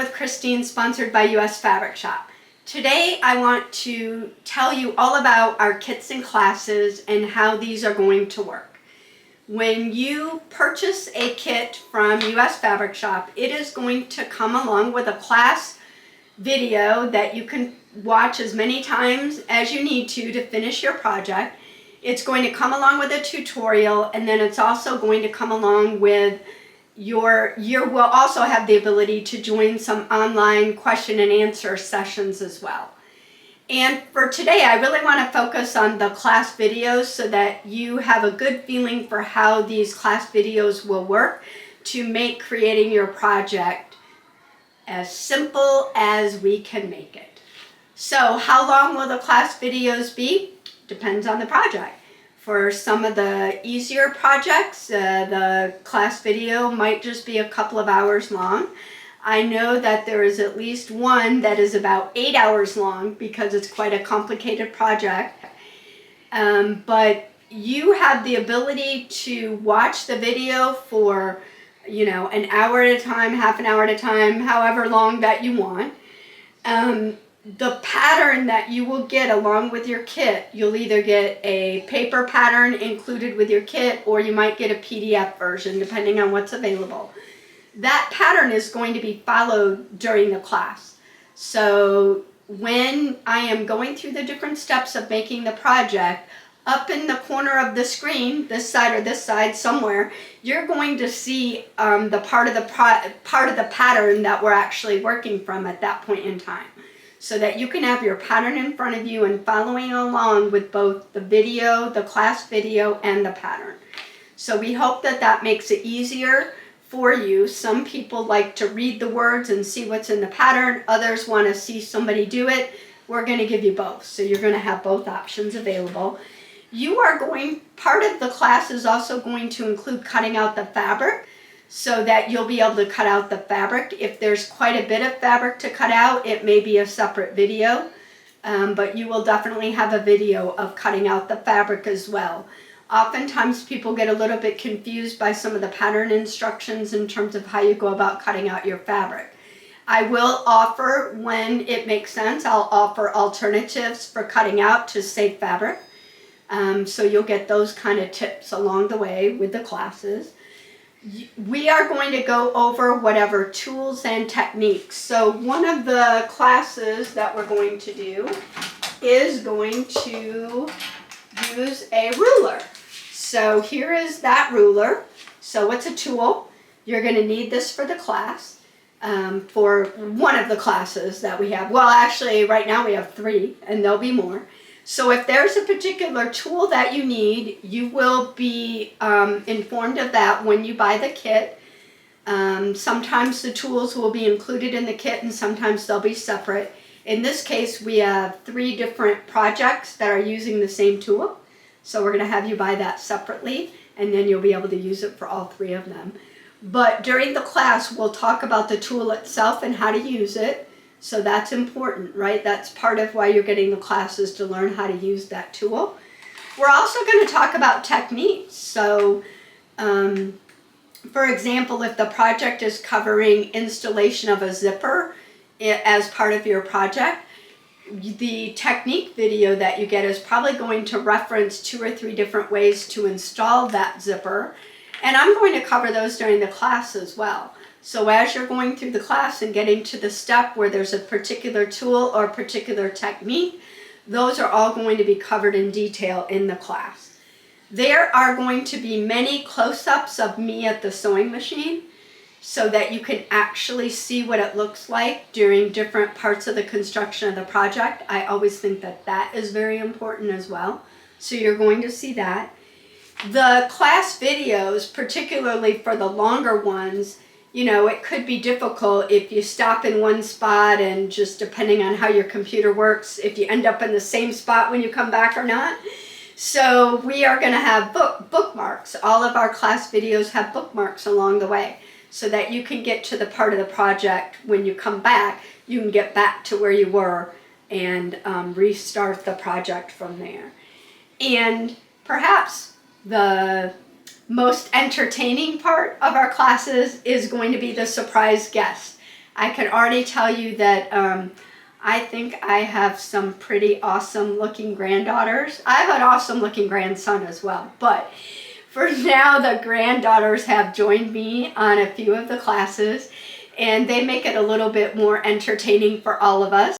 with Kristene, sponsored by US Fabric Shop. Today I want to tell you all about our kits and classes and how these are going to work. When you purchase a kit from US Fabric Shop, it is going to come along with a class video that you can watch as many times as you need to finish your project. It's going to come along with a tutorial, and then it's also going to come along with you will also have the ability to join some online question and answer sessions as well. And for today, I really want to focus on the class videos so that you have a good feeling for how these class videos will work to make creating your project as simple as we can make it. So how long will the class videos be? Depends on the project. For some of the easier projects, the class video might just be a couple of hours long. I know that there is at least one that is about 8 hours long because it's quite a complicated project. But you have the ability to watch the video for, an hour at a time, half an hour at a time, however long that you want. The pattern that you will get along with your kit, you'll either get a paper pattern included with your kit, or you might get a PDF version depending on what's available. That pattern is going to be followed during the class. So when I am going through the different steps of making the project, up in the corner of the screen, this side or this side somewhere, you're going to see the part of the pattern that we're actually working from at that point in time, so that you can have your pattern in front of you and following along with both the video, the class video, and the pattern. So we hope that that makes it easier for you. Some people like to read the words and see what's in the pattern. Others want to see somebody do it. We're going to give you both. So you're going to have both options available. Part of the class is also going to include cutting out the fabric, so that you'll be able to cut out the fabric. If there's quite a bit of fabric to cut out, it may be a separate video, but you will definitely have a video of cutting out the fabric as well. Oftentimes people get a little bit confused by some of the pattern instructions in terms of how you go about cutting out your fabric. I will offer, when it makes sense, I'll offer alternatives for cutting out to save fabric. So you'll get those kind of tips along the way with the classes. We are going to go over whatever tools and techniques. So one of the classes that we're going to do is going to use a ruler. So here is that ruler. So it's a tool. You're going to need this for the class, for one of the classes that we have. Well, actually, right now we have 3, and there'll be more. So if there's a particular tool that you need, you will be informed of that when you buy the kit. Sometimes the tools will be included in the kit, and sometimes they'll be separate. In this case, we have 3 different projects that are using the same tool. So we're going to have you buy that separately, and then you'll be able to use it for all 3 of them. But during the class, we'll talk about the tool itself and how to use it. So that's important, right? That's part of why you're getting the classes, to learn how to use that tool. We're also going to talk about techniques. So, for example, if the project is covering installation of a zipper as part of your project, the technique video that you get is probably going to reference 2 or 3 different ways to install that zipper. And I'm going to cover those during the class as well. So as you're going through the class and getting to the step where there's a particular tool or particular technique, those are all going to be covered in detail in the class. There are going to be many close-ups of me at the sewing machine so that you can actually see what it looks like during different parts of the construction of the project. I always think that that is very important as well. So you're going to see that. The class videos, particularly for the longer ones, it could be difficult if you stop in one spot, and just depending on how your computer works, if you end up in the same spot when you come back or not. So we are going to have bookmarks. All of our class videos have bookmarks along the way, so that you can get to the part of the project when you come back, you can get back to where you were and restart the project from there. And perhaps the most entertaining part of our classes is going to be the surprise guest. I can already tell you that I think I have some pretty awesome looking granddaughters. I have an awesome looking grandson as well, but for now the granddaughters have joined me on a few of the classes, and they make it a little bit more entertaining for all of us.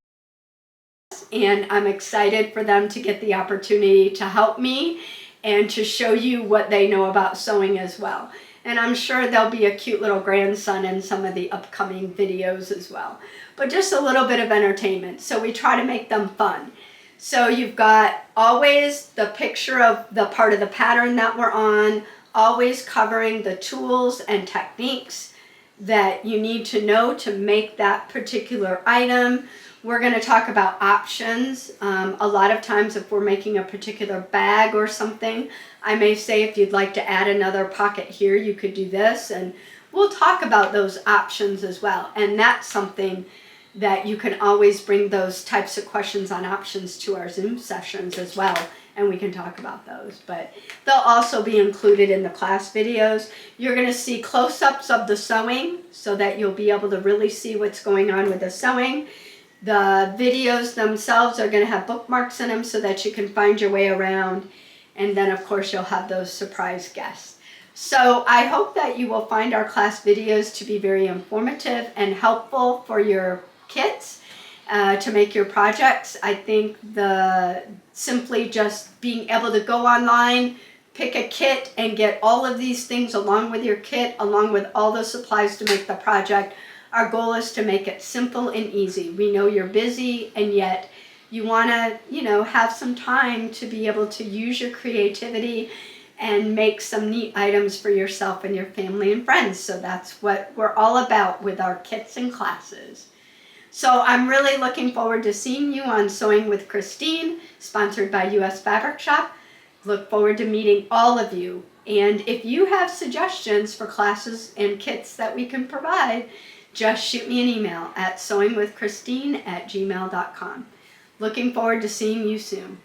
And I'm excited for them to get the opportunity to help me and to show you what they know about sewing as well. And I'm sure there'll be a cute little grandson in some of the upcoming videos as well. But just a little bit of entertainment. So we try to make them fun. So you've got always the picture of the part of the pattern that we're on, always covering the tools and techniques that you need to know to make that particular item. We're going to talk about options. A lot of times if we're making a particular bag or something, I may say if you'd like to add another pocket here, you could do this. And we'll talk about those options as well. And that's something that you can always bring those types of questions on options to our Zoom sessions as well. And we can talk about those. But they'll also be included in the class videos. You're going to see close-ups of the sewing so that you'll be able to really see what's going on with the sewing. The videos themselves are going to have bookmarks in them so that you can find your way around. And then, of course, you'll have those surprise guests. So I hope that you will find our class videos to be very informative and helpful for your kits to make your projects. I think simply just being able to go online, pick a kit, and get all of these things along with your kit, along with all the supplies to make the project. Our goal is to make it simple and easy. We know you're busy, and yet you want to, have some time to be able to use your creativity and make some neat items for yourself and your family and friends. So that's what we're all about with our kits and classes. So I'm really looking forward to seeing you on Sewing with Kristene, sponsored by US Fabric Shop. Look forward to meeting all of you. And if you have suggestions for classes and kits that we can provide, just shoot me an email at sewingwithkristene@gmail.com. Looking forward to seeing you soon.